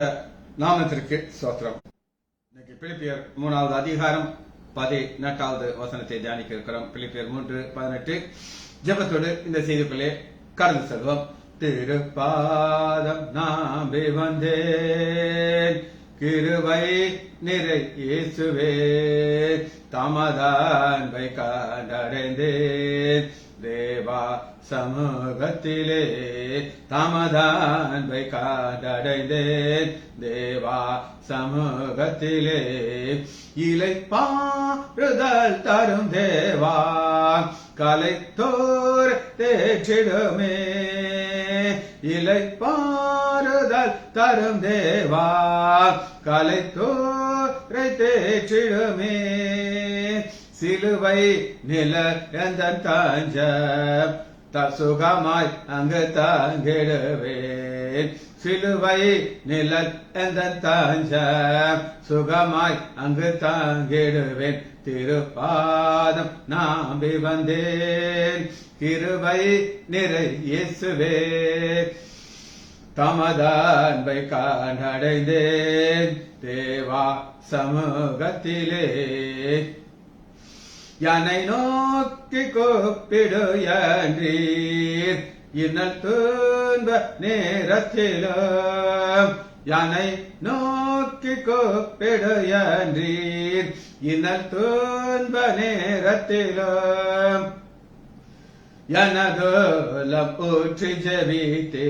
நாமத்திற்கு ஸ்தோத்திரம். இன்னைக்கு பிலிப்பியர் 3வது அதிகாரம் 18வது வசனத்தை தியானிக்க இருக்கிறோம். பிலிப்பியர் 3:18 ஜெபத்தோடு இந்த செய்திக்குள்ளே கடந்து செல்வோம். திருப்பாதம் நாம்பி வந்தேன், கிருபை நிறை இயேசுவே, தமதான்பை கண்டடைந்தேன், தேவா சமூகத்திலே தமதான்பை கண்டடைந்தேன், தேவா சமூகத்திலே இளைப்பாறுதல் தரும் தேவா, கலைத்தோர் தேற்றிடுமே, இளைப்பாறுதல் தரும் தேவா, கலைத்தோரை தேற்றிடுமே, சிலுவை நில எந்த தஞ்ச சுகமாய் அங்கு தங்கிடுவேன், சிலுவை நில எந்த தஞ்ச சுகமாய் அங்கு தங்கிடுவேன், திருப்பாதம் நாம்பி வந்தேன், கிருபை நிறை இயேசுவே, தமதான்பை கண்டடைந்தேன், தேவா சமூகத்திலே என்னை நோக்கி கூப்பிடு என்றீர், இன்னல் துன்ப நேரத்திலும் என்னை நோக்கி கூப்பிடு என்றீர், இன்னல் துன்ப நேரத்திலும் எனதுலம் ஊற்றி ஜெபித்தே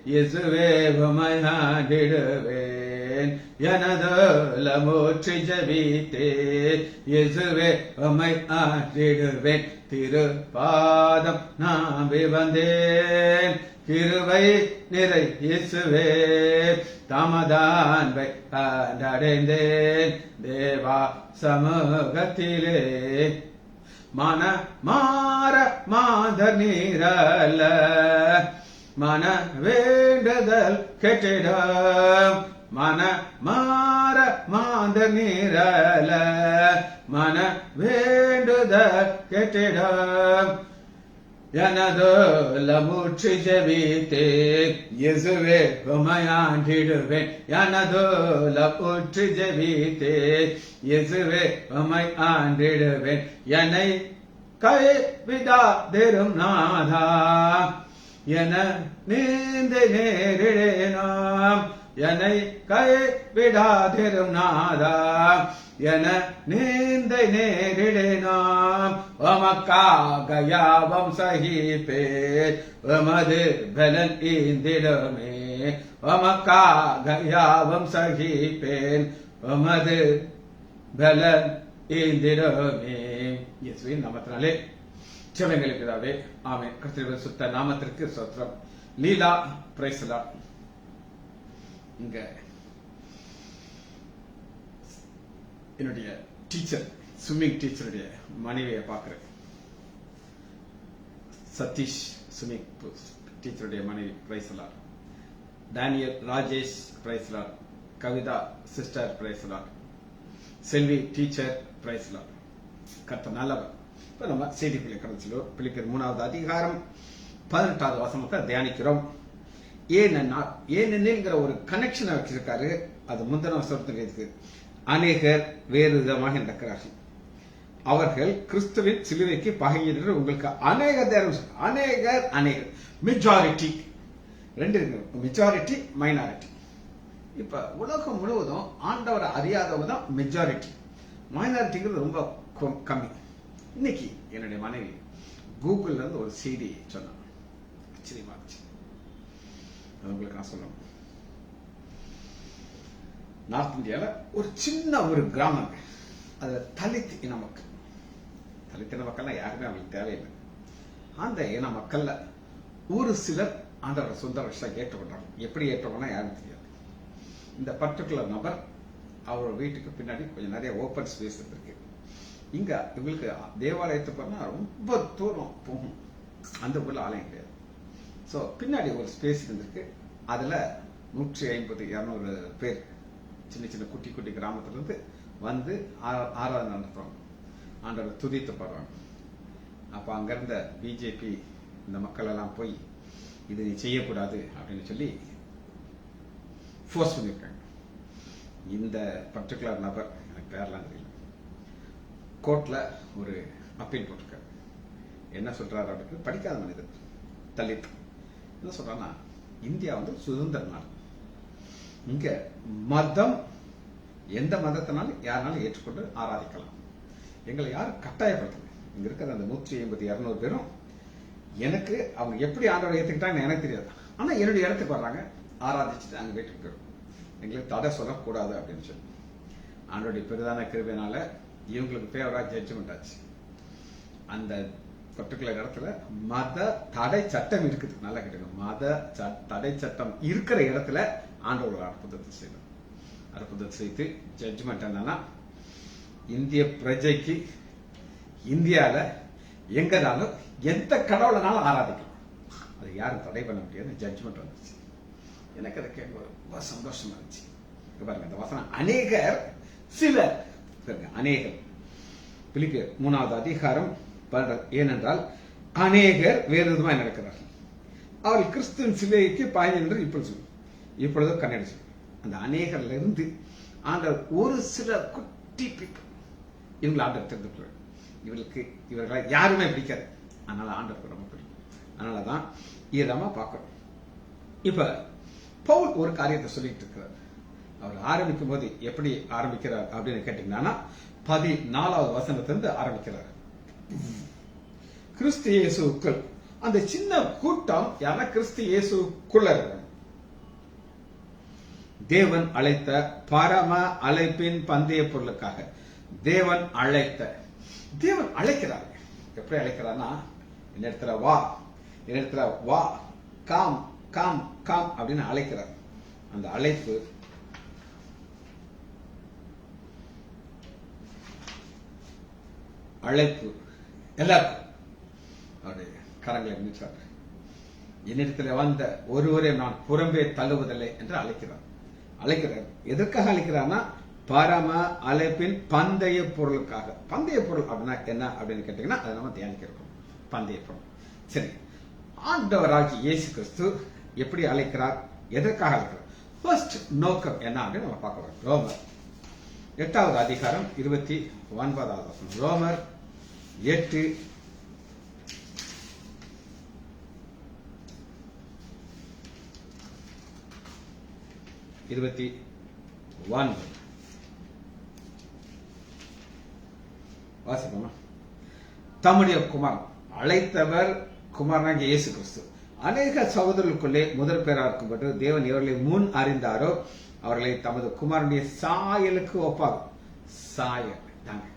இயேசுவே உம்மை நாடிடுவேன், எனதுலம் ஊற்றி ஜெபித்தே இயேசுவே உம்மை நாடிடுவேன், திருப்பாதம் நாம்பி வந்தேன், கிருபை நிறை இயேசுவே, தமதான்பை கண்டடைந்தேன், தேவா சமூகத்திலே மன மாற மாதர் நீரல்ல, மன வேண்டுதல் கெட்டிடம், மன மாற மாதர் நீரல்ல, மன வேண்டுதல் கெட்டிடம், எனதுலமுற்றி ஜெபித்தே இயேசுவே உம்மை ஆண்டிடுவேன், எனதுலமுற்றி ஜெபித்தே இயேசுவே உம்மை ஆண்டிடுவேன், என்னை கைவிடாதிரும் நாதா, என நீந்தி நேரிடேனாம், என்னை கைவிடாதிரும் நாதா, என நீந்தை நேரிடேனாம், உமக்காக யாவம் சகிப்பேன், உமது பலன் ஈந்திடுமே, உமக்காக யாவம் சகிப்பேன், உமது பலன் ஈந்திடுமே. இயேசுவின் நாமத்தினாலே ஜெபங்கள் பிதாவே, ஆமென். கர்த்தருடைய சுத்த நாமத்திற்கு ஸ்தோத்திரம். லீலா பிரைஸ் தி லார்ட். இங்க என்னுடைய டீச்சர், ஸ்விம்மிங் டீச்சருடைய மனைவியை பார்க்கிறேன். சதீஷ் ஸ்விம்மிங் டீச்சருடைய மனைவி praise the Lord. Daniel Rajesh praise the Lord. Kavitha sister praise the Lord. Selvi teacher praise the Lord. கர்த்தர் நல்லவர். இப்ப நம்ம செய்திக்குள்ளே கடந்து செல்வோம். பிலிப்பியர் 3வது அதிகாரம் 18வது வசனத்தை தியானிக்கிறோம். ஏனென்கிற ஒரு கனெக்ஷனை வச்சிருக்காரு. அது முந்தின வசனத்துக்கு இருக்கு. அநேகர் வேறு விதமாக நடக்கிறார்கள், அவர்கள் கிறிஸ்துவின் சிலுவைக்கு பகையினர், உங்களுக்கு அநேகர் மெஜாரிட்டி ரெண்டு இருக்கு, மெஜாரிட்டி மைனாரிட்டி. இப்ப உலகம் முழுவதும் ஆண்டவரை அறியாதவங்க தான் மெஜாரிட்டி, மைனாரிட்டிங்கிறது ரொம்ப கம்மி. இன்னைக்கு என்னுடைய மனைவி கூகுள்ல இருந்து ஒரு செய்தி சொன்னாங்க, ஆச்சரியமா இருந்துச்சு. உங்களுக்கு நான் சொல்லணும். நார்த் இந்தியால ஒரு சின்ன ஒரு கிராமம், அதுல தலித் இன மக்கள், தலித் இன மக்கள்லாம் யாருமே அவங்களுக்கு தேவையில்லை. அந்த இன மக்கள்ல ஒரு சிலர் ஆண்டவரை சொந்த வருஷம் ஏற்றுக்கொண்டாங்க. எப்படி ஏற்றுக்கொண்டா யாரும் தெரியாது. இந்த பர்டிகுலர் நபர் அவர் வீட்டுக்கு பின்னாடி கொஞ்சம் நிறைய ஓப்பன் ஸ்பேஸ் இருக்கு. இங்க இவங்களுக்கு தேவாலயத்தை போனா ரொம்ப தூரம் போகும், அந்த ஊர்ல ஆலயம் கிடையாது. ஸோ பின்னாடி ஒரு ஸ்பேஸ் இருந்திருக்கு. அதுல 150-200 பேர் சின்ன சின்ன குட்டி குட்டி கிராமத்திலிருந்து வந்து ஆராதனை நடத்துவாங்க, ஆண்டவர் துதித்து பாடுவாங்க. அப்ப அங்க இருந்த பிஜேபி இந்த மக்கள் எல்லாம் போய் இது நீ செய்யக்கூடாது அப்படின்னு சொல்லி ஃபோர்ஸ் பண்ணியிருக்காங்க. இந்த பர்டிகுலர் நபர், எனக்கு பேர்லாம் தெரியல, கோர்ட்ல ஒரு அப்பீல் போட்டிருக்காரு. என்ன சொல்றாரு அப்படின்னு, படிக்காத மனிதர் தலித் என்ன சொல்றான்னா, இந்தியா சுதந்திர நாடு, இங்க மதம் எந்த மதத்தினாலும் யாருனாலும் ஏற்றுக்கொண்டு ஆராதிக்கலாம், எங்களை யாரும் கட்டாயப்படுத்தல. இங்க இருக்கிற அந்த 150 200 பேரும் எனக்கு அவங்க எப்படி ஆண்டவரை ஏத்துக்கிட்டாங்கன்னு எனக்கு தெரியாது, ஆனா என்னுடைய இடத்துக்கு வர்றாங்க, ஆராதிச்சுட்டு அங்க வீட்டுக்கு போயிடும், எங்களுக்கு தடை சொல்லக்கூடாது அப்படின்னு சொல்லி ஆண்டோடைய பெரிதான கிருபையினால இவங்களுக்கு ஃபேவரா ஜட்ஜ்மெண்ட் ஆச்சு. அந்த பர்டிகுலர் இடத்துல மத தடை சட்டம் இருக்குது, நல்லா கேட்டுங்க, மத தடை சட்டம் இருக்கிற இடத்துல ஆண்டவர் அற்புதத்தை செய்யணும். அற்புதத்தை செய்து ஜட்ஜ்மெண்ட் என்னன்னா, இந்திய பிரஜைக்கு இந்தியால எங்கனாலும் எந்த கடவுளனாலும் ஆராதிக்கலாம், அது யாரும் தடை பண்ண முடியாது ஜட்ஜ்மெண்ட் வந்துச்சு. எனக்கு அதை கேட்க ரொம்ப சந்தோஷமா இருந்துச்சு. பாருங்க அந்த வசனம், அநேகர் சிலர், அநேகர் பிலிப்பியர் 3வது அதிகாரம் 12. ஏனென்றால் அநேகர் வேறு விதமாய் நடக்கிறார்கள், அவர்கள் கிறிஸ்துவின் சிலைக்கு பாய்ந்து என்று இப்பொழுது கண்ணடிச்சு. அந்த அநேகர்ல இருந்து ஆண்டவர் ஒரு சில குட்டி பீப்பிள் இவங்களை ஆண்டவர் தெரிந்து, இவர்களை யாருமே பிடிக்காது, அதனால ஆண்டவருக்கு ரொம்ப பிடிக்கும். அதனாலதான் இதமா பார்க்கணும். இப்ப பவுல் ஒரு காரியத்தை சொல்லிட்டு இருக்கிறார். அவர் ஆரம்பிக்கும் போது எப்படி ஆரம்பிக்கிறார் அப்படின்னு கேட்டீங்கன்னா, 14வது வசனத்திலிருந்து ஆரம்பிக்கிறார். கிறிஸ்து இயேசுக்குள், அந்த சின்ன கூட்டம் யாரா கிறிஸ்து இயேசுக்குள்ள இருக்காங்க. தேவன் அழைத்த பரம அழைப்பின் பந்தய பொருளுக்காக தேவன் அழைக்கிறார். எப்படி அழைக்கிறார்னா, என்னிடத்துல வா, காம் காம் காம் அப்படின்னு அழைக்கிறார். அந்த அழைப்பு எல்லாருக்கும் அவருடைய கரங்களை நின்றார். என்னிடத்தில் வந்த ஒருவரை நான் புறம்பே தள்ளுவதில்லை என்று அழைக்கிறார். எதற்காக அழைக்கிறார்னா, பரம அழைப்பின் பந்தய பொருளுக்காக. பந்தய பொருள் அப்படின்னா என்ன அப்படின்னு கேட்டீங்கன்னா, அதை நம்ம தியானிக்கிறோம். பந்தய பொருள் சரி, ஆண்டவராகி இயேசு கிறிஸ்து எப்படி அழைக்கிறார், எதற்காக அழைக்கிறார், ஃபர்ஸ்ட் நோக்கம் என்ன அப்படின்னு நம்ம பார்க்க வரோம். ரோமர் 8வது அதிகாரம் 29வது வசனம். ரோமர் 8 29 வாசிப்போமா? தம்முடைய குமாரன் அழைத்தவர் குமாரனாகிய இயேசு கிறிஸ்து அநேக சகோதரர்களுக்குள்ளே முதல் பேரா இருக்கும்போது தேவன் எவர்களை முன் அறிந்தாரோ அவர்களை தமது குமாரனுடைய சாயலுக்கு ஒப்பாகும். சாயல் தாங்க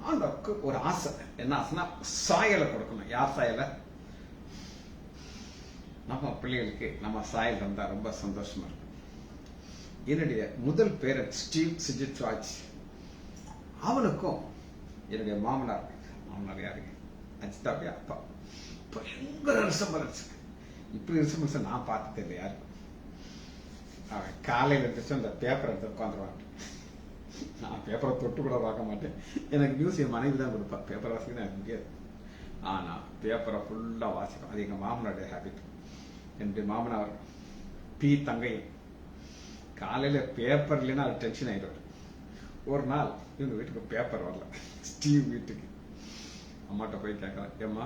ஆண்டவருக்கு ஒரு ஆசை. என்ன ஆசைனா, சாயலை கொடுக்கணும். யார் சாயலை? நம்ம பிள்ளைகளுக்கு நம்ம சாயல் இருந்தா ரொம்ப சந்தோஷமா இருக்கும். என்னுடைய முதல் பேரன் ஸ்டீவ் சுஜித் ராஜ், அவனுக்கும் என்னுடைய மாமனார் யாருக்கு, அஜிதாவுடைய அப்பா, பயங்கர ரிசம்பரன்ஸ். இப்படி ரிசம்பரன்ஸ் நான் பார்த்தது இல்லை யாருக்கும். அவன் காலையில் இருந்துச்சு அந்த பேப்பரை எடுத்து உட்காந்துருவாங்க. நான் பேப்பரை தொட்டு கூட பார்க்க மாட்டேன். எனக்கு நியூஸ் என் மனைவி தான் கொடுப்பா. பேப்பர் வாசிக்க எனக்கு முடியாது. ஆனா பேப்பரை ஃபுல்லா வாசிப்பேன். அது எங்க மாமனாருடைய ஹேபிட். என்னுடைய மாமனார் பி தங்கையும் காலையில பேப்பர் இல்லைன்னா அது டென்ஷன் ஆயிடுவார். ஒரு நாள் இவங்க வீட்டுக்கு பேப்பர் வரல, ஸ்டீவ் வீட்டுக்கு. அம்மாட்ட போய் கேட்கலாம், ஏம்மா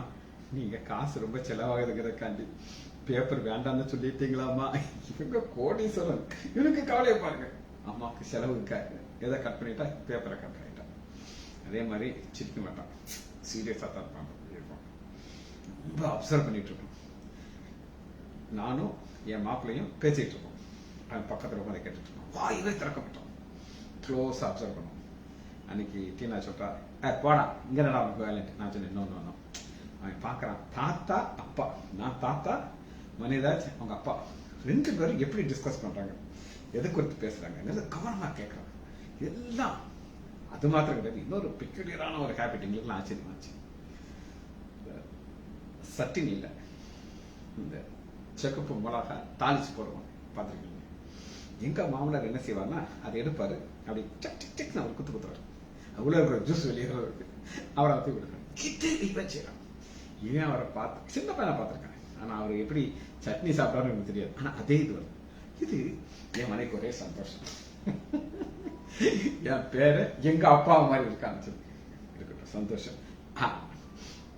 நீங்க காசு ரொம்ப செலவாகுதுங்கிறதுக்காண்டி பேப்பர் வேண்டாம்னு சொல்லிட்டீங்களாம்மா? இவங்க கோடீஸ்வரன், இவனுக்கு கவலையை பாருங்க. அம்மாவுக்கு செலவுக்காக எதை கட் பண்ணிட்டா, பேப்பரை கட் பண்ணிட்டான். அதே மாதிரி சிரிக்க மாட்டான், சீரியஸா தான் இருப்பான். ரொம்ப அப்சர்வ் பண்ணிட்டு இருக்கோம். நானும் என் மாப்பிள்ளையும் பேசிட்டு இருக்கோம். அவன் பக்கத்துல உட்காந்து கேட்டுட்டு இருக்கோம். வாயிலே திறக்கப்பட்டோம். க்ளோஸ் அப்சர்வ் பண்ணுவோம். அன்னைக்கு டீனா சொல்றா, போடா இங்க நடா வேலைன்ட்டு. நான் சொன்னேன், நோ நோ நோ. அவன் பாக்குறான், தாத்தா அப்பா, நான் தாத்தா, மனிதாஜ் அவங்க அப்பா, 2 பேரும் எப்படி டிஸ்கஸ் பண்றாங்க, எதை குறித்து பேசுறாங்க, கவனமா கேட்கறாங்க. எல்லாம் அது மாத்திரம் கிடையாது, இன்னொரு பெக்யூலியரான ஒரு ஹேபிட் எங்களுக்கு ஆச்சரியமாச்சு. சட்டின் இல்லை, இந்த செக்கப்பு மிளகா தாளிச்சு போடுவோம், பார்த்துருக்கீங்க. எங்க மாமனார் என்ன செய்வார்னா, அதை எடுப்பாரு, அப்படி டக் டிக் டிக் அவர் குத்து குத்துறாரு. அவ்வளோ இருக்கிற ஜூஸ் வெளியே இருக்கு, அவரை அப்படி கொடுக்குறாரு. கிட்ட செய்யறான். ஏன் அவரை பார்த்து சின்ன பையனை பார்த்துருக்கேன், ஆனா அவர் எப்படி சட்னி சாப்பிட்றாரு எனக்கு தெரியாது. ஆனா அதே இது வருது, இது என் மனைக்கு ஒரே சந்தோஷம். என் பேர எங்க அப்பா மாதிரி இருக்கான்னு சொல்லி இருக்கட்டும், சந்தோஷம்.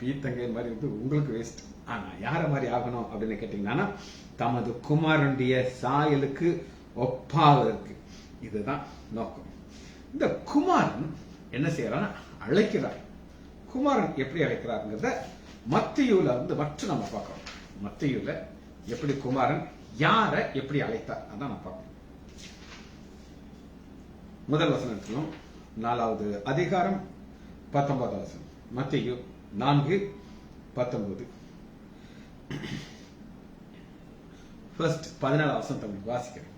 பீத்தங்கை மாதிரி இருந்து உங்களுக்கு வேஸ்ட். ஆனா யார மாதிரி ஆகணும் அப்படின்னு கேட்டீங்கன்னா, தமது குமாரனுடைய சாயலுக்கு ஒப்பாவதற்கு. இதுதான் நோக்கம். இந்த குமாரன் என்ன செய்யறான்? அழைக்கிறார். குமாரன் எப்படி அழைக்கிறாருங்கிறத மத்தேயுல மட்டும் நம்ம பார்க்கிறோம். மத்தேயுல எப்படி குமாரன் யார எப்படி அழைத்தார் அதான் நான் பார்க்கணும். முதல் வசனத்திலும் 4வது அதிகாரம் 19வது வசனம். மத்தேயு 4:19. ஃபர்ஸ்ட் 17வது வசனத்தை வாசிக்கிறேன்.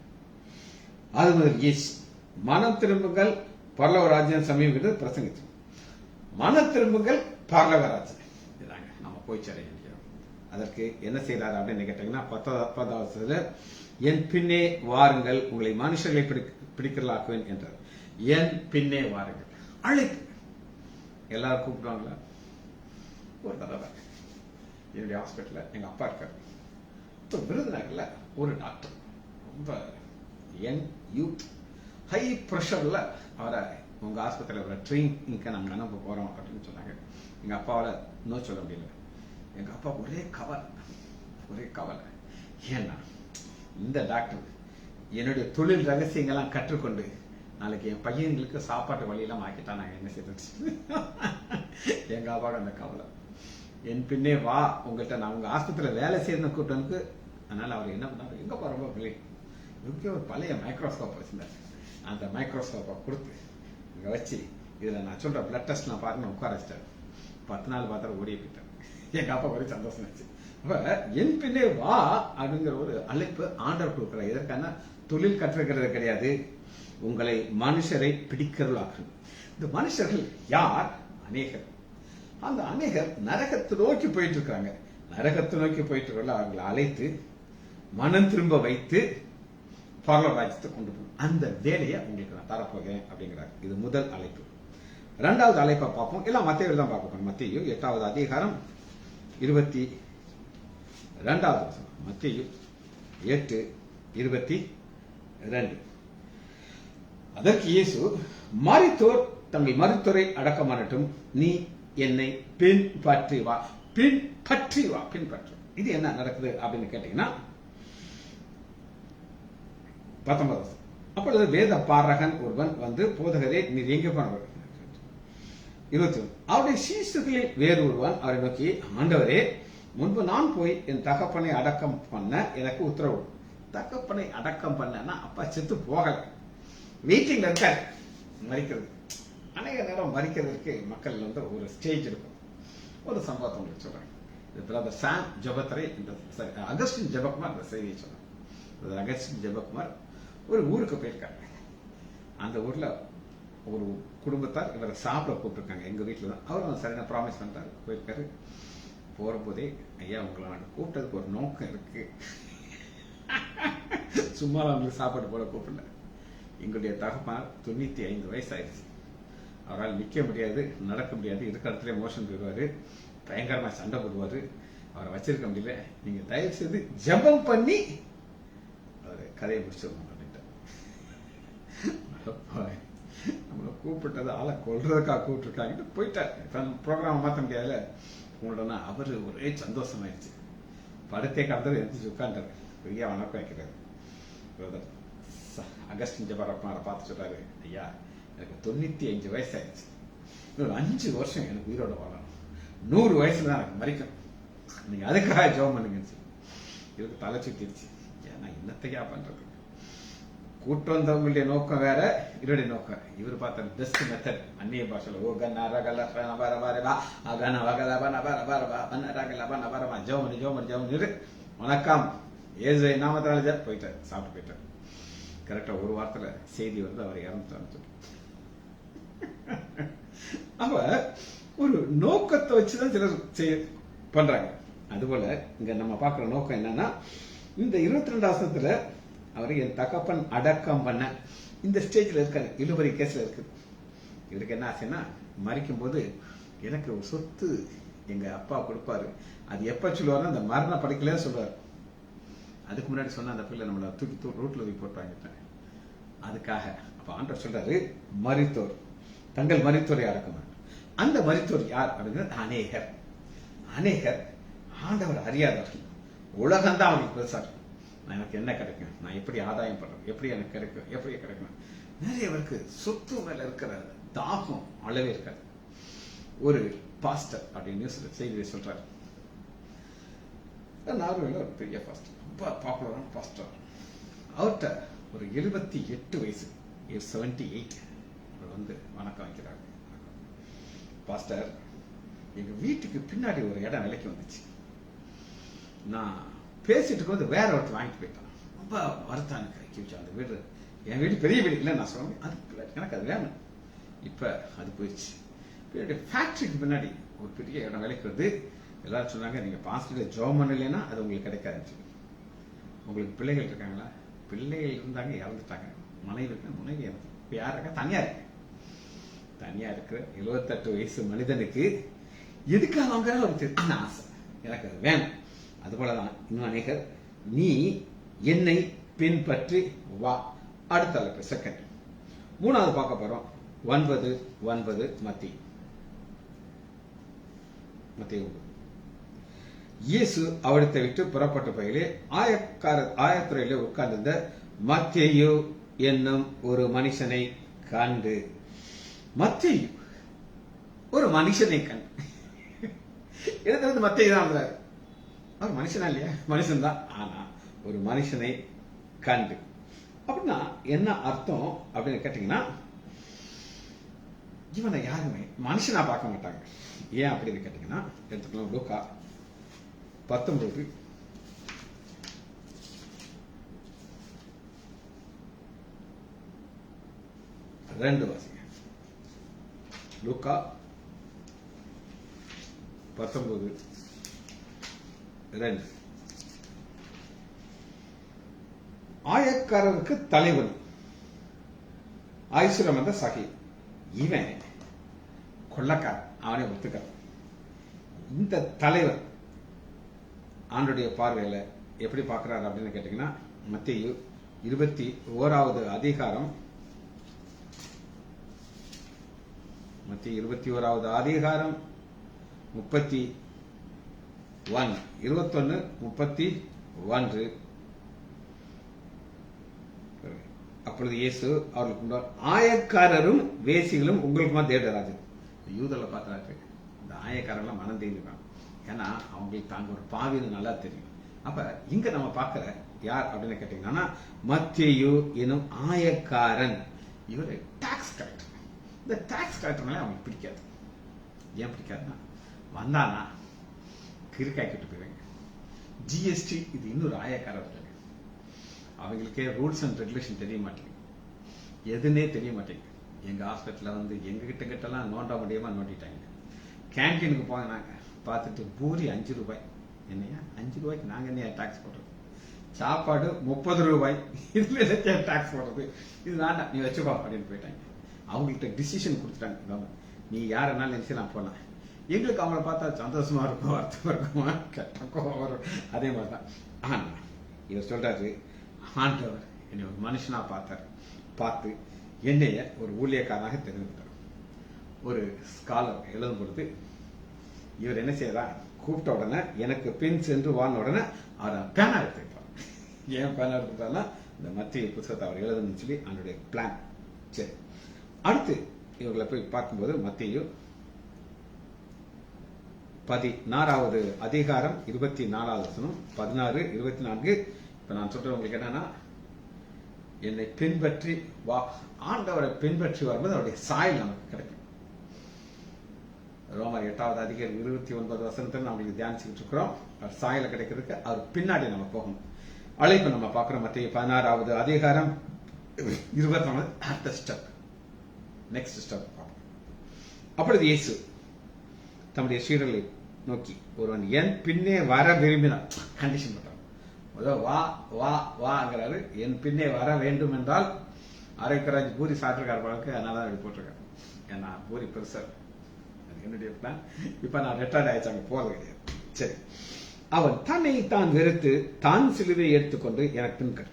அது முதல் இயேசு மனம் திரும்புங்கள் பரலோக ராஜ்யம் சமீபத்தில் பிரசங்கித்து, மனம் திரும்புங்கள் பரலோக ராஜ்யம் இதாங்க நம்ம போய் சேர வேண்டியது. அதற்கு என்ன செய்யறாரு அப்படின்னு கேட்டீங்கன்னா, 10வது என் பின்னே வாருங்கள் உங்களை மனுஷர்களை பிடிக்கிறலாக்குவேன் என்றார். என் பின்னே வாருங்கள் அழைப்பு. எல்லாரும் கூப்பிடுவாங்களா? ஒரு தடவை என்னுடைய ஹாஸ்பிட்டல்ல எங்க அப்பா இருக்காரு. விருதுநகர்ல ஒரு டாக்டர், ரொம்ப யங் யூத், ஹை ப்ரெஷர்ல அவரை உங்க ஆஸ்பத்திரியில் ட்ரெயினிங்க்கு நாங்கள் அனுப்ப போறோம் அப்படின்னு சொன்னாங்க. எங்க அப்பாவால நோ சொல்ல முடியல. எங்க அப்பா ஒரே கவலை. ஏன்னா இந்த டாக்டர் என்னுடைய தொழில் ரகசியங்கள்லாம் கற்றுக்கொண்டு நாளைக்கு என் பையன்களுக்கு சாப்பாட்டு வழியெல்லாம் ஆக்கிட்டா நாங்க என்ன செய்யறது? எங்க அப்பாவுக்கு அந்த கவலை. என் பின்னே வா, உங்கள்கிட்ட நான் உங்க ஆஸ்பத்திரியில் வேலை செய்யணும் கூட்டனுக்கு. அதனால அவர் என்ன பண்ணாரு, எங்க ரொம்ப பிள்ளை இதுக்கே ஒரு பழைய மைக்ரோஸ்கோப் வச்சிருந்தாரு. அந்த மைக்ரோஸ்கோப்பை கொடுத்து இங்க வச்சு இதுல நான் சொல்ற பிளட் டெஸ்ட் நான் பாருன்னு உட்கார வச்சிட்டாரு. 10 நாள் பார்த்தாரு, ஓடியே போயிட்டாரு. எங்க அப்பா ஒரே சந்தோஷம் ஆச்சு. அப்ப என் பின்னே வா அப்படிங்கிற ஒரு அழைப்பு ஆண்டவர் கொடுக்கிற. எதற்கான? தொழில் கற்றுக்கிறது கிடையாது, உங்களை மனுஷரை பிடிக்கிறவர்களாகும். இந்த மனுஷர்கள் யார்? அநேகர். அந்த அநேகர் நரகத்தை நோக்கி போயிட்டு இருக்காங்க. நரகத்தை நோக்கி போயிட்டு இருக்க அவங்களை அழைத்து மனம் திரும்ப வைத்து பரலோக ராஜ்யத்தை கொண்டு போகணும். அந்த வேலையை உங்களுக்கு நான் தரப்போகிறேன் அப்படிங்கிறார். இது முதல் அழைப்பு. 2வது அழைப்பை பார்ப்போம். எல்லாம் மத்தேயுல தான் பார்க்க போறோம். மத்தேயு 8வது அதிகாரம் 22வது வசனம். மத்தேயு 8:22. அதற்கு இயேசு, மரித்தோர் தங்கள் மருத்துவரை அடக்கம் பண்ணட்டும், நீ என்னை பின்பற்றி வா. பின்பற்று. இது என்ன நடக்குது அப்படின்னு கேட்டீங்கன்னா, 19. அப்பொழுது வேத பாரகன் ஒருவன் வந்து, போதகரே நீர் எங்கே போனவர்? 21. அவருடைய சீசுகளில் வேறு ஒருவன் அவரை நோக்கி, ஆண்டவரே, முன்பு நான் போய் என் தகப்பனை அடக்கம் பண்ண எனக்கு உத்தரவு. தகப்பனை அடக்கம் பண்ணனா அப்பா செத்து போகல, வீட்டில் இருக்காரு, மறிக்கிறது. அநேக நேரம் மறிக்கிறதுக்கு மக்கள் வந்து ஒரு ஸ்டேஜ் இருக்கும். ஒரு சம்பவத்தை உங்களுக்கு சொல்றேன். பிரதர் சாம் ஜெபத்ரே, அகஸ்டின் ஜெபக்குமார் இந்த செய்தியை சொன்னார். அகஸ்டின் ஜெபக்குமார் ஒரு ஊருக்கு போயிருக்காங்க. அந்த ஊர்ல ஒரு குடும்பத்தார் இவரை சாப்பிட கூப்பிட்டுருக்காங்க. எங்க வீட்டுல தான். அவரும் சரியான ப்ராமிஸ் பண்ணிட்டாரு. போயிருக்காரு. போற போதே, ஐயா உங்களை நான் கூப்பிட்டதுக்கு ஒரு நோக்கம் இருக்கு, சும்மா அவங்களுக்கு சாப்பாடு போல கூப்பிடல. எங்களுடைய தகப்பனார் 95 வயசு ஆயிடுச்சு. அவரால் நிக்க முடியாது, நடக்க முடியாது, இருக்கிற இடத்துல மோஷன் போயிடுவாரு, பயங்கரமா சண்டை போடுவாரு. அவரை வச்சிருக்க முடியல. நீங்க தயவு செய்து ஜெபம் பண்ணி அவரை கதையை முடிச்சிடணும் அப்படின்ட்டு. நம்மளை கூப்பிட்டது ஆளை கொல்றதுக்காக கூப்பிட்டுருக்காங்க. போயிட்டார். ப்ரோக்ராம் மாற்ற முடியாதுல. உங்களோட அவரு ஒரே சந்தோஷமாயிடுச்சு. படுத்தே கடந்தது எடுத்து உட்காண்டாரு. பெரிய வணக்கம் வைக்கிறாரு. அகஸ்டின் ஜெபக்குமாரை பார்த்து சொல்றாரு, ஐயா எனக்கு 95 வயசு ஆயிடுச்சு, இன்னொரு 5 வருஷம் எனக்கு உயிரோட வாழணும், 100 வயசுல தான் எனக்கு மறிக்கணும், நீங்க அதுக்காக ஜெபம் பண்ணுங்க. இவருக்கு தலை சுத்திடுச்சு. ஏன்னா என்னத்தையா பண்றது? கூட்டு வந்தவங்களுடைய நோக்கம் வேற, இவருடைய நோக்கம். இவர் பார்த்த பெஸ்ட் மெத்தட் அந்நிய பாஷையில ஓ கண்ண ரகல நபர வரவா அகன வகலப நபர வரவா வண்ண ரகலப நபரவா ஜெவமணி வணக்கம் ஏசுவை நாமத்தால போயிட்டார். சாப்பிட்டு போயிட்டார். கரெக்டா ஒரு வாரத்துல செய்தி வந்து அவர் இறந்துட்டான்னு. அவ ஒரு நோக்கத்தை வச்சுதான் சிலர் பண்றாங்க. அதுபோல இங்க நம்ம பாக்குற நோக்கம் என்னன்னா, இந்த 22 வருஷத்துல அவர் என் தகப்பன் அடக்கம் பண்ண இந்த ஸ்டேஜ்ல இருக்காரு. இழுபறி கேஸ்ல இருக்கு. இவருக்கு என்ன ஆசைன்னா, மறிக்கும் போது எனக்கு ஒரு சொத்து எங்க அப்பா கொடுப்பாரு. அது எப்ப சொல்லுவாருன்னா, அந்த மரண படுக்கையில சொல்லுவாரு. அதுக்கு முன்னாடி சொன்ன அந்த பிள்ளை நம்மளை தூக்கி ரோட்ல போய் போட்டு வாங்கிட்டேன். அதுக்காக அப்ப ஆண்டவர் சொல்றாரு, மரித்தோர் தங்கள் மரித்தோரை அடக்கம். அந்த மரித்தோர் யார் அப்படிங்கிறது அநேகர். அநேகர் ஆண்டவர் அறியாதவர்கள். உலகம்தான் அவங்களுக்கு பெருசார். எனக்கு என்ன கிடைக்கும், நான் எப்படி ஆதாயம் பண்றேன், எப்படி எனக்கு கிடைக்கும், எப்படி கிடைக்கும். நிறைய பேருக்கு சொத்து மேல இருக்கிற தாகம் அளவே இருக்காது. ஒரு பாஸ்டர் அப்படின்னு நியூஸ்ல செய்தியை சொல்றாரு. நார்வேல ஒரு பெரிய பாஸ்டர், ரொம்ப பாப்புலரான பாஸ்டர். அவர்கிட்ட ஒரு 78 வயசு, 78 அவர் வந்து வணக்கம் வைக்கிறாங்க. பாஸ்டர், எங்க வீட்டுக்கு பின்னாடி ஒரு இடம் விலைக்கு வந்துச்சு. நான் பேசிட்டு இருக்கும்போது வேற ஒருத்தர் வாங்கிட்டு போயிட்டான். ரொம்ப வருத்தம் எனக்கு. அந்த வீடு என் வீடு பெரிய வீடு இல்லை, நான் சொல்லுவேன் அது எனக்கு அது வேணும். இப்ப அது போயிடுச்சு. ஃபேக்டரிக்கு பின்னாடி ஒரு பெரிய இடம் விலைக்கு வந்து எல்லாரும் சொன்னாங்க, நீங்க பாஸ்டர் ஜோம் பண்ணலைன்னா அது உங்களுக்கு கிடைக்காதுன்னு சொல்லி. உங்களுக்கு பிள்ளைகள் இருக்காங்களா? பிள்ளைகள் இருந்தாங்க, இறந்துட்டாங்க. மனைவி இறந்து இப்ப யார் இருக்கா? தனியா இருக்கு. தனியா இருக்கிற 78 வயசு மனிதனுக்கு எதுக்காக அவங்க ஒரு ஆசை, எனக்கு அது வேணும். அது போலதான் இன்னும் அநேகர், நீ என்னை பின்பற்றி வா. அடுத்த தலைப்பு செகண்ட். மூணாவது பார்க்க போறோம் 9:9 மத்தேயு. இயேசு அவரிடத்தை விட்டு புறப்பட்ட பயிலே ஆயத்துறையிலே உட்கார்ந்திருந்த மத்தேயு என்னும் ஒரு மனுஷனை கண்டு. மத்தேயு ஒரு மனுஷனை கண்டு. இடத்துல மத்தேயு தான் வந்தார். அவர் மனுஷனா இல்லையா? மனுஷன் தான். ஆனா ஒரு மனுஷனை கண்டு அப்படின்னா என்ன அர்த்தம் அப்படின்னு கேட்டீங்கன்னா, இவனை யாருமே மனுஷனா பார்க்க மாட்டாங்க. ஏன் அப்படின்னு கேட்டீங்கன்னா, எடுத்துக்கலாம் லூக்கா 19 2 வாசிங்க. லூக்கா 19:2. ஆயக்காரருக்கு தலைவன் ஆயுசுரம் வந்த சகி. இவன் கொள்ளக்காரன், அவனை ஒத்துக்கிறான். இந்த தலைவர் ஆண்டுடைய பார்வையில எப்படி பார்க்கிறார் அப்படின்னு கேட்டீங்கன்னா, மத்தேயு 21வது அதிகாரம், மத்தேயு 21வது அதிகாரம் 21:31. அப்பொழுது இயேசு அவர்களுக்கு, ஆயக்காரரும் வேசிகளும் உங்களுக்கு தேடுறாரு. யூதர்ல பார்த்தாரு, இந்த ஆயக்காரங்களாம் மனம் தேடிப்பாங்க. ஏன்னா அவங்களுக்கு தாங்க ஒரு பாவின்னு நல்லா தெரியும். அப்ப இங்க நம்ம பார்க்கிற யார் அப்படின்னு கேட்டீங்கன்னா, மத்தேயு எனும் ஆயக்காரன். இவர் டாக்ஸ் கலெக்டர். இந்த டாக்ஸ் கலெக்டர்னால அவங்களுக்கு பிடிக்காது. ஏன் பிடிக்காதுன்னா, வந்தானா கிறுக்காக்கிட்டு போயிருங்க. ஜிஎஸ்டி இது இன்னொரு ஆயக்காரர். அவங்களுக்கே ரூல்ஸ் அண்ட் ரெகுலேஷன் தெரிய மாட்டேங்குது, எதுன்னே தெரிய மாட்டேங்குது. எங்க ஹாஸ்பிட்டல்ல வந்து எங்க கிட்டலாம் நோண்ட முடியாம நோண்டிட்டாங்க. கேன்டீனுக்கு போனாங்க, பார்த்துட்டு பூரி 5 ரூபாய். என்னையா 5 ரூபாய்க்கு நாங்க என்ன டாக்ஸ் போடுறது? சாப்பாடு 30 ரூபாய், இதுல டாக்ஸ் போடுறது? இது வேண்டாம், நீ வச்சுக்கோ அப்படின்னு போயிட்டாங்க. அவங்கள்ட்ட டிசிஷன் கொடுத்துட்டாங்க, நீ யாருனாலும் நினைச்சலாம் போலாம். எங்களுக்கு அவங்கள பார்த்தா சந்தோஷமா இருக்கும், அர்த்தமா இருக்குமா, கெட்டக்கோ வரும். அதே மாதிரிதான். ஆனா இவர் சொல்றாரு, ஆண்டவர் என்னை ஒரு மனுஷனா பார்த்து என்னைய ஒரு ஊழியக்காரனாக தெரிவித்தார். ஒரு ஸ்காலர் எழுதும் பொழுது இவர் என்ன செய்யறார், கூப்பிட்ட உடனே எனக்கு பின் சென்று வான உடனே அவர் பேனா எடுத்துக்கிட்டார். ஏன் பேனா எடுத்துக்கிட்டாருன்னா, இந்த மத்திய புத்தகத்தை அவர் எழுதணும்னு சொல்லி அவனுடைய பிளான். சரி, அடுத்து இவர்களை போய் பார்க்கும்போது மத்தேயு 16வது அதிகாரம் 24வது வசனம், 16, 24. இப்ப நான் சொல்றேன் உங்களுக்கு என்னன்னா, என்னை பின்பற்றி வா. ஆண்டவரை பின்பற்றி வரும்போது அவருடைய சாயல் நமக்கு கிடைக்கும். ரோமர் 8வது அதிகாரம் 29 வசனத்தில் நம்ம தியானிச்சுட்டு இருக்கிறோம். அவர் சாயல கிடைக்கிறதுக்கு அவர் பின்னாடி நம்ம போகணும். அழைப்பு நம்ம பார்க்கிறோம். மத்திய 16வது அதிகாரம் 24. அடுத்த ஸ்டெப், நெக்ஸ்ட் ஸ்டெப் பார்ப்போம். அப்பொழுது இயேசு தம்முடைய சீடர்களை நோக்கி, ஒருவன் என் பின்னே வர விரும்பினான், கண்டிஷன் பண்றான். வா வா வாங்கிறாரு. என் பின்னே வர வேண்டும் என்றால், அரைக்கராஜ் பூரி சாப்பிட்டுருக்காரு பழக்கு, அதனால அப்படி போட்டிருக்காரு. ஏன்னா பூரி பெருசா என்னுடைய பிளான். இப்ப நான் ரிட்டையர்ட் ஆயிடுச்சு, அங்க போறது கிடையாது. சரி, அவன் தன்னை தான் வெறுத்து தான் சிலுவை எடுத்துக்கொண்டு எனக்கு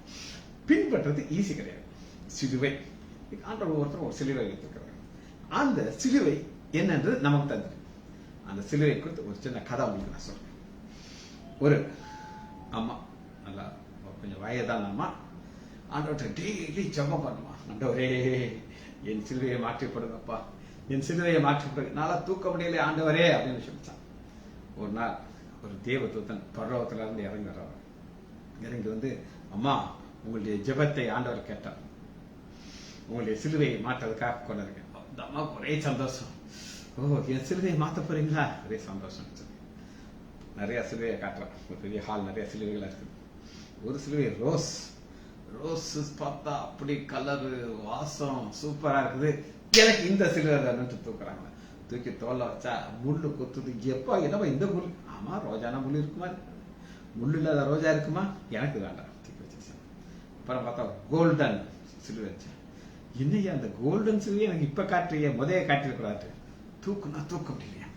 பின்பற்றது ஈஸி கிடையாது. சிலுவை ஆண்டவர் ஒருத்தர் ஒரு சிலுவை எடுத்துக்கிறார். அந்த சிலுவை என்னன்றது நமக்கு தந்தது. அந்த சிலுவை குறித்து ஒரு சின்ன கதை உங்களுக்கு நான் சொல்றேன். ஒரு அம்மா, நல்லா கொஞ்சம் வயதான அம்மா, ஆண்டவர்கிட்ட டெய்லி ஜெபம் பண்ணுமா, ஆண்டவரே என் சிலுவையை மாற்றி கொடுங்கப்பா, என் சிலுவையை மாற்றி கொடுங்க, நாளா தூக்க முடியல ஆண்டவரே அப்படின்னு சொல்லிச்சான். ஒரு நாள் ஒரு தேவதூதன் பரலோகத்துல இருந்து இறங்கி வர்றவர். இறங்கி வந்து, அம்மா உங்களுடைய ஜெபத்தை ஆண்டவர் கேட்டார், உங்களுடைய சிலுவையை மாற்றதுக்காக கொண்டிருக்கேன். அந்த அம்மாவுக்கு ஒரே சந்தோஷம். ஓ, என் சிலுவையை மாற்ற போறீங்களா? ஒரே சந்தோஷம். நிறைய சிலுவையை காட்டுறேன். ஒரு பெரிய ஹால், நிறைய சிலுவைகள் இருக்குது. ஒரு சிலுவை ரோஸ் பார்த்தா அப்படி கலரு வாசம் சூப்பரா இருக்குது. எனக்கு இந்த சிலுவை தூக்குறாங்க. தூக்கி தோல்ல வச்சா முள்ளு கொத்துது. எப்ப என்னப்பா இந்த முள்? ஆமா, ரோஜானா முள் இருக்குமா? முள்ளு இல்லாத ரோஜா இருக்குமா? எனக்கு வேண்டாம், தூக்கி வச்சிருச்சேன். அப்புறம் பார்த்தா கோல்டன் சிலுவை வச்சேன். என்னையா அந்த கோல்டன் சிலுவை எனக்கு இப்ப காட்டுறிய, முதைய காட்டிருக்கூடாது. தூக்குனா தூக்க முடியலையா?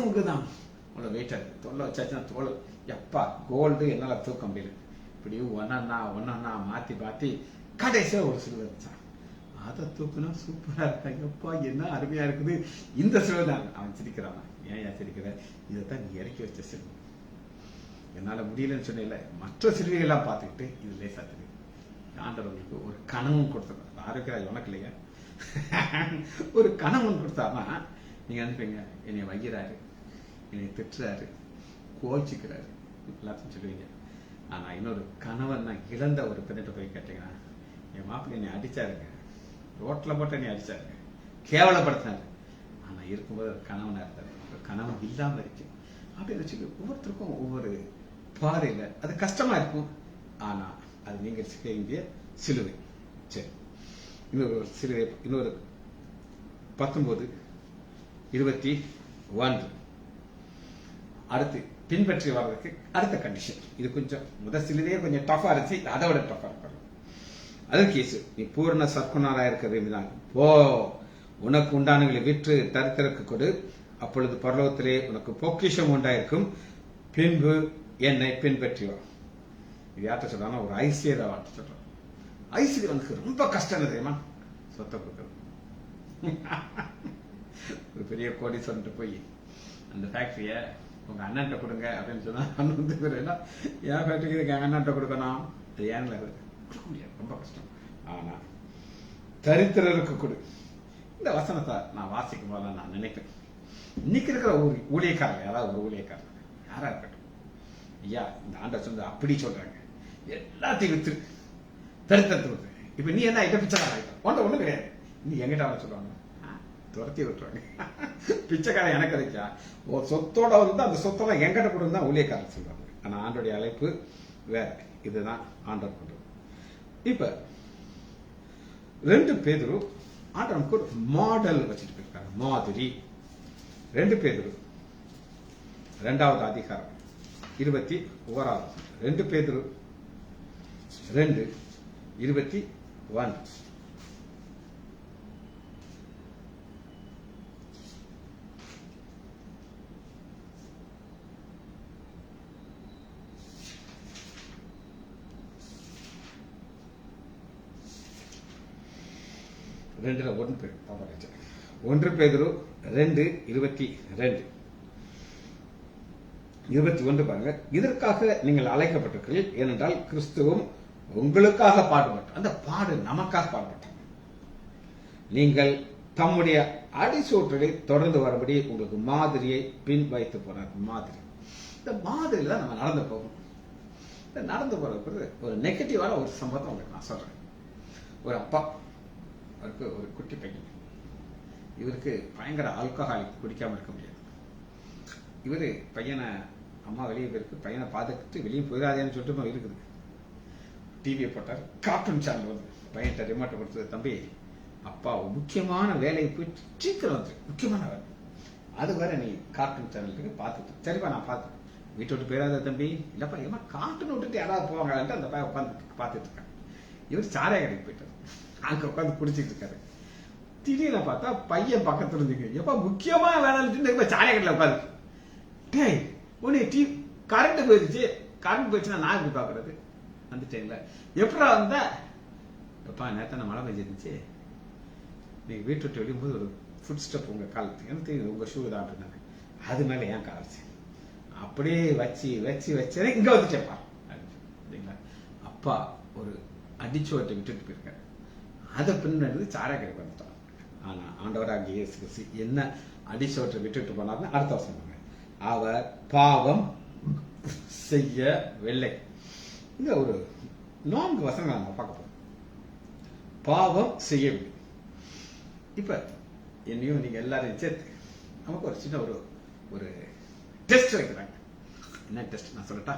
இங்குதான் உங்களை வெயிட்டா இருக்கு. தோல்ல வச்சாச்சுன்னா தோல் எப்பா கோல்டு என்னால தூக்க முடியல. இப்படி ஒன்னா மாத்தி கடைசியா ஒரு சிலுவை வச்சான். அதை தூக்குனா சூப்பரா இருக்கா, எப்பா என்ன அருமையா இருக்குது இந்த சிலுவை தான். அவன் சிரிக்கிறான். ஏன் சிரிக்கிற? இதைத்தான் நீ இறக்கி வச்ச சிலுவை. என்னால முடியலன்னு சொன்ன மற்ற சிலுவைகள்லாம் பார்த்துக்கிட்டு இது லேசா தெரியுது. ஆண்டவர்களுக்கு ஒரு கனவும் கொடுத்தாரு. ஆரோக்கியம் உனக்கு இல்லையா? ஒரு கனவும் கொடுத்தாருன்னா நீங்க நினைப்பீங்க, என்னை வைக்கிறாரு, என்னை திட்டுறாரு, கோச்சிக்கிறாரு, எல்லாத்தையும் சொல்லுவீங்க. ஆனா இன்னொரு கணவன் நான் இழந்த ஒரு பெண்ணிட்ட போய் கேட்டீங்கன்னா, என் மாப்பிள்ளை என்னை அடிச்சாருங்க, ரோட்ல போட்டு என்னை அடிச்சாருங்க, கேவலப்படுத்தினாரு, ஆனா இருக்கும்போது ஒரு கணவனா இருந்தாரு, ஒரு கணவன் இல்லாம இருக்கு அப்படின்னு சொல்லி ஒவ்வொருத்தருக்கும் ஒவ்வொரு பாதையில அது கஷ்டமா இருக்கும். ஆனா அது நீங்க செய்ய வேண்டிய சிலுவை. சரி, இன்னொரு சிலுவை, இன்னொரு 19:21 அடுத்து பின்பற்றி வர்றதுக்கு அடுத்த கண்டிஷன். இது கொஞ்சம் முதல் சிலுவையே கொஞ்சம் டஃபா இருந்துச்சு, அதை விட டஃபா இருக்கும். அதற்கு இயேசு, நீ பூர்ண சற்குணரா இருக்க விரும்பினாங்க போ, உனக்கு உண்டானங்களை விற்று தரித்திரக்கு கொடு, அப்பொழுது பரலோகத்திலே உனக்கு பொக்கிஷம் உண்டாயிருக்கும், பின்பு என்னை பின்பற்றி வா. இது யார்கிட்ட சொல்றாங்கன்னா ஒரு ஐசியரை வார்த்தை சொல்றான். ஐசியருக்கு ரொம்ப கஷ்டம் தெரியுமா? சொத்தை கொடுக்கறது. ஒரு பெரிய கோடீஸ்வரன் போய் அந்த ஃபேக்டரிய உங்க அண்ணன்ட்ட கொடுங்க அப்படின்னு சொன்னா, அண்ணன் வந்து என் ஃபேக்டரிக்கு எங்க அண்ணன்ட்ட கொடுக்கணும், அது ஏன் கொடுக்க முடியாது, ரொம்ப கஷ்டம். ஆனா தரித்திரருக்கு கொடு. இந்த வசனத்தை நான் வாசிக்கும் போது நான் நினைப்பேன், இன்னைக்கு இருக்கிற ஊழியக்காரர், யாராவது ஒரு ஊழியக்காரர் யாரா இருக்கட்டும், ஐயா இந்த ஆண்டை சொந்த அப்படி சொல்றாங்க, எல்லாத்தையும் வித்து தரித்திரத்தை வித்து, இப்ப நீ என்ன ஐட்டம் பிச்சைக்காரன் ஒன்றை ஒண்ணு கிடையாது, நீ எங்கிட்ட அவனை சொல்லுவாங்க, துரத்தி விட்டுருவாங்க. பிச்சைக்காரன் எனக்கு கிடைச்சா ஒரு சொத்தோட வந்து அந்த சொத்தெல்லாம் எங்கிட்ட கொடுன்னு தான் ஊழியக்காரன் சொல்லுவாங்க. ஆனா ஆண்டோடைய அழைப்பு வேற. இதுதான் ஆண்டவர் பண்றது. இப்ப 2 பேதுரு ஆண்டவனுக்கு ஒரு மாடல் வச்சுட்டு போயிருக்காங்க, மாதிரி. 2 பேதுரு 2வது அதிகாரம் 21. 2 பேதுரு 2:21. ரெண்டுல 1 பேதுரு 2:22-21 பாருங்க. இதற்காக நீங்கள் அழைக்கப்பட்டிருக்கிறீர்கள், ஏனென்றால் கிறிஸ்துவும் உங்களுக்காக பாடுபட்டார். அந்த பாடு நமக்காக பாடுபட்டார். நீங்கள் தம்முடைய அடிசோற்றலை தொடர்ந்து வரபடி உங்களுக்கு மாதிரியை பின் வைத்து போனார். மாதிரி, இந்த மாதிரியில தான் நம்ம நடந்து போகணும். இந்த நடந்து போறது ஒரு நெகட்டிவான ஒரு சம்பவத்தை உங்களுக்கு நான் சொல்றேன். ஒரு அப்பா, அவருக்கு ஒரு குட்டி பையன், இவருக்கு பயங்கர ஆல்கஹாலிக், குடிக்காம இருக்க முடியாது. இவரு பையனை, அம்மா வெளியே போயிருக்கு, பையனை பார்த்துக்கிட்டு வெளியே போயிடாதேன்னு சொல்லிட்டு இருக்குது. டிவியை போட்டார், கார்ட்டூன் சேனல் வந்து பையன்கிட்ட ரிமோட்டை கொடுத்தது, தம்பி அப்பா முக்கியமான வேலையை போய் சீக்கிரம் வந்து, முக்கியமான வேலை, அது வேற நீ கார்ட்டூன் சேனலுக்கு பார்த்துட்டு. சரிப்பா நான் பார்த்து, வீட்டை விட்டு போயிடாத தம்பி. இல்லப்பா ஏமா கார்ட்டூன் விட்டுட்டு யாராவது போவாங்கன்ட்டு அந்த பையன் உட்காந்து பார்த்துட்டு இருக்காங்க. இவர் சாராய கடைக்கு போயிட்டார், அங்க உட்காந்து குடிச்சிட்டு இருக்காரு. திடீர்னு பார்த்தா பையன் பக்கத்துல இருந்துங்க, எப்ப முக்கியமான வேலை சாராய கடையில உட்காந்து, டேய் உன்னை கரண்ட் போயிடுச்சுன்னா நான் எப்படி பாக்குறது? வந்துட்டீங்களா? எப்படா வந்த? எப்பா நேரத்தை மழை பெஞ்சிருந்துச்சு, நீங்க வீட்டு விட்டு வெளியும்போது ஒரு ஃபுட் ஸ்டெப் உங்க காலத்துக்கு எனக்கு தெரியுது, உங்க ஷூ தான் அப்படின்னாங்க. அது மேல ஏன் காலச்சு அப்படியே வச்சு இங்க வந்துட்டேப்பா அப்படிங்களா? அப்பா ஒரு அடிச்சுவட்டை விட்டுட்டு போயிருக்காரு, அதை பின்னெடுத்து சாராக்கரைக்கு வந்துட்டான். ஆனா ஆண்டவராகிய இயேசு கிறிஸ்து என்ன அடிச்சுவட்டை விட்டுட்டு போனார்னு அடுத்த வருஷம் அவர் பாவம் செய்யவில்லை. இங்க ஒரு 4 வசனங்கள் நம்ம பார்க்க போறோம். பாவம் செய்யவில்லை. இப்ப என்னையும் நீங்க எல்லாரும் சேர்த்து நமக்கு ஒரு சின்ன ஒரு டெஸ்ட் வைக்கிறாங்க. என்ன டெஸ்ட் நான் சொல்லட்டா?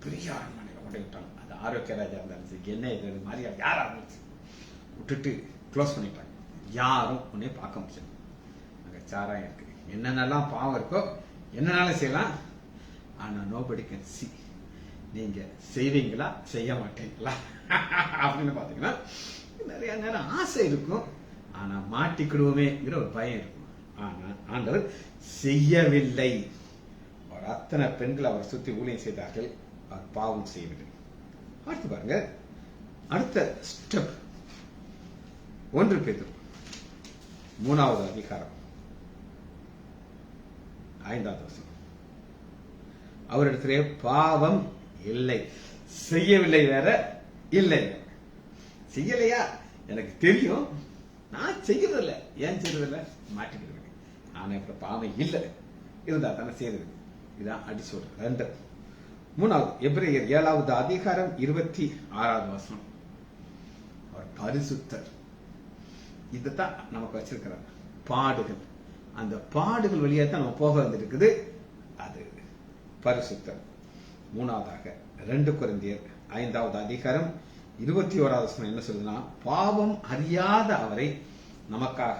பெரிய அரண்மனையில கொண்டு விட்டாங்க. அது ஆரோக்கியராஜா இருந்தாலும் சரி, என்ன இது மாதிரி யாரா இருந்துச்சு, விட்டுட்டு க்ளோஸ் பண்ணிட்டாங்க. யாரும் உன்னே பார்க்க முடியாது. அங்க சாராயம் இருக்கு, என்னென்னலாம் பாவம் இருக்கோ என்னன்னாலும் செய்யலாம். ஆனா நோபடி கேன் see. நீங்க செய்வீங்களா செய்ய மாட்டீங்களா அப்படின்னு பாத்தீங்கன்னா நிறைய நேரம் ஆசை இருக்கும், ஆனா மாட்டிக்கிடுவோமேங்கிற ஒரு பயம் இருக்கும். ஆனா ஆண்டவர் செய்யவில்லை. அவர் அத்தனை பெண்கள் அவர் சுத்தி ஊழியம் செய்தார்கள், அவர் பாவம் செய்யவில்லை. அடுத்து பாருங்க, அடுத்த ஸ்டெப் 1 பேதுரு 3வது அதிகாரம் 5வது வசனம். அவரிடத்திலே பாவம் இல்லை, செய்யவில்லை வேற இல்லை. செய்யலையா? எனக்கு தெரியும், நான் செய்யறதில்ல. ஏன் செய்யறதில்ல? மாட்டிக்கிறது. ஆனா இப்ப பாவம் இல்லை இருந்தா தானே செய்யறது. இதான் அடி சொல்றது. 2. 3வது எபிரேயர் 7வது அதிகாரம் 26வது வசனம். அவர் பரிசுத்தர். இதுதான் நமக்கு வச்சிருக்கிறார் பாடுகள். அந்த பாடுகள் வழியா தான் நம்ம போக வந்திருக்குது. அது பரிசுத்தர். 3வதாக 2 கொரிந்தியர் 5வது அதிகாரம் 21வது வசனம் என்ன சொல்லுதுன்னா, பாவம் அறியாத அவரை நமக்காக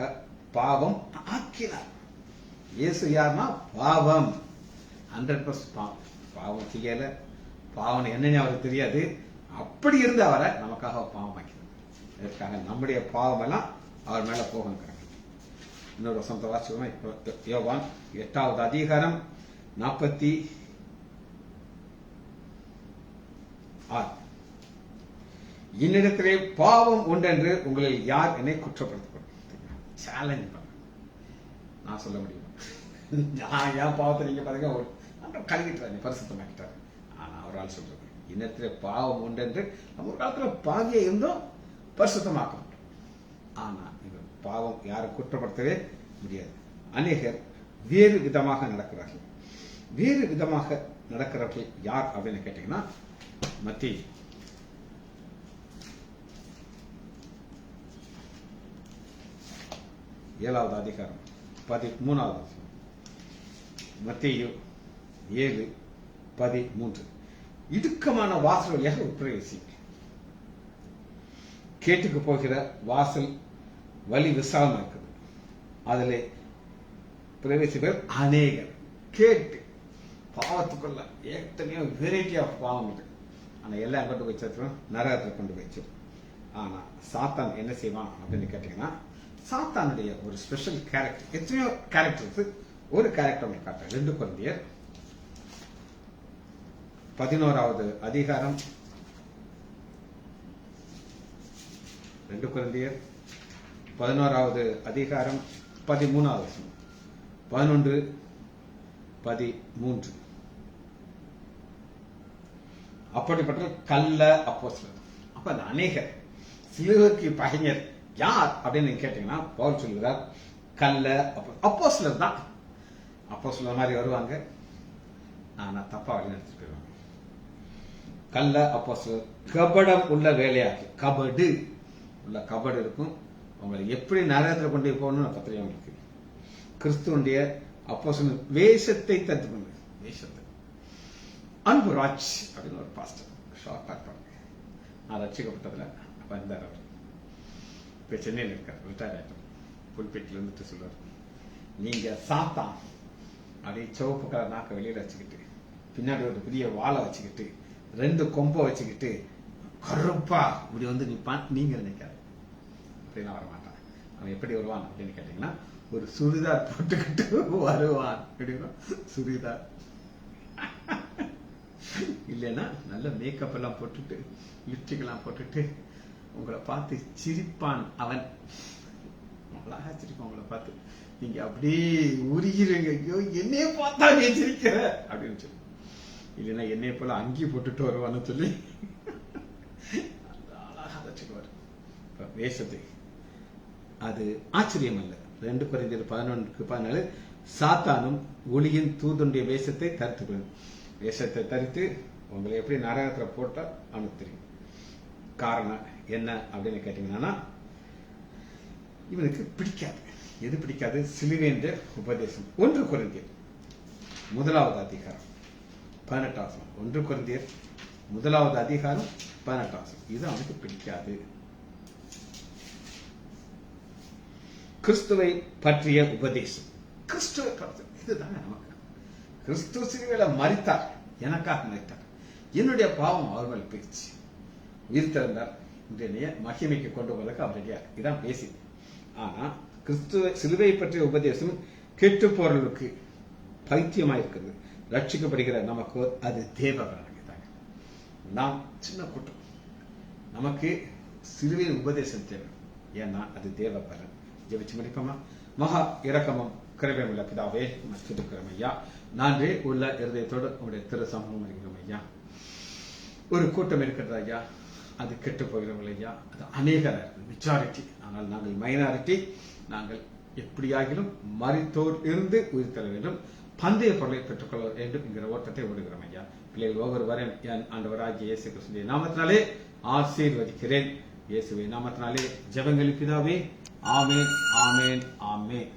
பாவம் ஆக்கினார். இயேசு யாருன்னா பாவம் 100% பாவம் செய்யல, பாவம் என்னன்னு அவருக்கு தெரியாது. அப்படி இருந்து அவரை நமக்காக பாவம் ஆக்கினார். இதற்காக நம்முடைய பாவம் எல்லாம் அவர் மேல போகும். இன்னொரு வசனத்தை வாசிக்கணும். யோவான் 8வது அதிகாரம் 46. என்னிடத்திலே பாவம் உண்டென்று உங்களில் யார் என்னை குற்றப்படுத்த? சேலஞ்ச் பண்ண நான் சொல்ல முடியும். நான் ஏன் பாவத்தை நீங்க பாருங்க கழுவிட்டாரு, பரிசுத்தமாக்கிட்டாரு. ஆனா அவரால் சொல்றது இன்னத்திலே பாவம் உண்டென்று நம்ம ஒரு காலத்துல பாவியை இருந்தும் பரிசுத்தமாக்க. ஆனா இந்த பாவம் யாரும் குற்றப்படுத்தவே முடியாது. அநேகர் வேறு விதமாக நடக்கிறார்கள். வேறு விதமாக நடக்கிறவர்கள் யார் அப்படின்னு கேட்டீங்கன்னா, மத்தேயு 7வது அதிகாரம் 13வது வசனம். மத்தேயு 7:13. இடுக்கமான வாசல் வழியாக பிரவேசி. கேட்டுக்கு போகிற வாசல் வழி விசாலமா இருக்குது, அதிலே பிரவேசிப்பர் அநேகர். கேட்டு பாவத்துக்குள்ள எத்தனையோ வெரைட்டி ஆஃப் பாவம் இருக்கு. ஆனா எல்லாம் கொண்டு போய் சேர்த்துறோம், நரகத்துல கொண்டு போய் சேர்த்து. ஆனா சாத்தான் என்ன செய்வான் அப்படின்னு கேட்டீங்கன்னா, சாத்தானுடைய ஒரு ஸ்பெஷல் கேரக்டர், எத்தனையோ கேரக்டர், ஒரு கேரக்டர் உங்களுக்கு காட்டுறேன். 2 கொரிந்தியர் 11வது அதிகாரம் 2 கொரிந்தியர் 11வது அதிகாரம் 13வது வசனம். 11:13. அப்படிப்பட்ட கள்ள அப்போஸ்தலர். அப்ப அந்த அநேகர் சிலுவைக்கு பகைஞர் யார் அப்படின்னு கேட்டீங்கன்னா, பவுல் சொல்லுகிறார் கள்ள அப்போஸ்தலர் தான். அப்போஸ்தலர் மாதிரி வருவாங்க, ஆனா தப்பா வழி நடத்திட்டு போயிருவாங்க. கள்ள அப்போஸ்தலர் கபடம் உள்ள வேலையாக்கு. கபடு உள்ள கபடு இருக்கும். உங்களை எப்படி நரகத்தில் கொண்டு போகணும்னு பத்திரிகை உங்களுக்கு. கிறிஸ்துவனுடைய அப்போஸ்தலர் வேஷத்தை தத்துக்கொண்டு, வேஷத்தை அன்பு ராஜ் அப்படின்னு ஒரு பாஸ்டர் ஷார்ட்டா இருப்பாங்க. நான் ரட்சிக்கப்பட்டதுல அப்ப இருந்தார். அவர் இப்ப சென்னையில் இருக்கார், ரிட்டையர் ஆயிட்டார். புல்பேட்டில் இருந்துட்டு சொல்லுவார், நீங்க சாத்தான் அப்படியே சிவப்பு கலர் நாக்க வெளியில வச்சுக்கிட்டு, பின்னாடி ஒரு பெரிய வாழை வச்சுக்கிட்டு, 2 கொம்பை வச்சுக்கிட்டு கருப்பா இப்படி வந்து நிற்பான். நீங்க நினைக்காது அப்படின்னா வரமாட்டான். அவன் எப்படி வருவான் அப்படின்னு கேட்டீங்கன்னா, ஒரு சுடிதார் போட்டுக்கிட்டு வருவான். எப்படின்னா சுடிதார் இல்லைன்னா நல்ல மேக்கப் எல்லாம் போட்டுட்டு லிப்ஸ்டிக் எல்லாம் போட்டுட்டு உங்களை பார்த்து சிரிப்பான் அவன். அழகா சிரிப்பான் உங்களை பார்த்து. நீங்க அப்படியே உருகிறீங்க, ஐயோ என்னைய பார்த்தா நீ சிரிக்கிற அப்படின்னு சொல்லி. இல்லைன்னா என்னைய போல அங்கி போட்டுட்டு வருவான்னு சொல்லி அழகா வச்சுக்குவார் வேஷத்தை. அது ஆச்சரியம் அல்ல. 2 Corinthians 11:14 சாத்தானும் ஒளியின் தூதனுடைய வேஷத்தை தரித்துக்கொள்ளும். வேஷத்தை தரித்து உங்களை எப்படி நரகத்துல போட்டா அவனுக்கு தெரியும். காரணம் என்ன அப்படின்னு கேட்டீங்கன்னா, இவனுக்கு பிடிக்காது. எது பிடிக்காது? சிலுவைன்ற உபதேசம். 1 Corinthians 1வது அதிகாரம் 18 1 Corinthians 1வது அதிகாரம் 18 இது அவனுக்கு பிடிக்காது. கிறிஸ்துவை பற்றிய உபதேசம். கிறிஸ்துவை பற்றி இதுதாங்க நமக்கு. கிறிஸ்து சிலுவையில மரித்தார், எனக்காக மரித்தார். என்னுடைய பாவம் அவர் மேல் போயிடுச்சு. உயிர் திறந்தார். இன்றைய மகிமைக்கு கொண்டு போவதற்கு அவர் ரெடியா. இதான் பேசி. ஆனா கிறிஸ்துவ சிலுவை பற்றிய உபதேசம் கெட்டு போறவர்களுக்கு பைத்தியமா இருக்கிறது. ரட்சிக்கப்படுகிற நமக்கு அது தேவபலன். நாம் சின்ன கூட்டம், நமக்கு சிலுவையின் உபதேசம் தேவை. ஏன்னா அது தேவபலன். ஜெபிச்சு முடிப்போமா? மகா இரக்கமும் கிருபையும் உள்ள பிதாவே, துதிக்கிறோம் ஐயா. நன்றி உள்ள இருதயத்தோடு உங்களுடைய திரு சமூகம் இருக்கிறோம் ஐயா. ஒரு கூட்டம் இருக்கிறது ஐயா, அது கெட்டு போகிறவர்கள் ஐயா. அது அநேகர் மெஜாரிட்டி. ஆனால் நாங்கள் மைனாரிட்டி. நாங்கள் எப்படியாகிலும் மரித்தோர் இருந்து உயிர் தர வேண்டும், பந்தய பொருளை பெற்றுக்கொள்ள வேண்டும் என்கிற ஓட்டத்தை ஓடுகிறோம் ஐயா. பிள்ளைகள் ஒவ்வொருவரையும் என் ஆண்டவராகிய இயேசு கிறிஸ்துவின் நாமத்தினாலே ஆசீர்வதிக்கிறேன். இயேசுவின் நாமத்தினாலே ஜெபங்கள் பிதாவே. ஆமென், ஆமென், ஆமென்.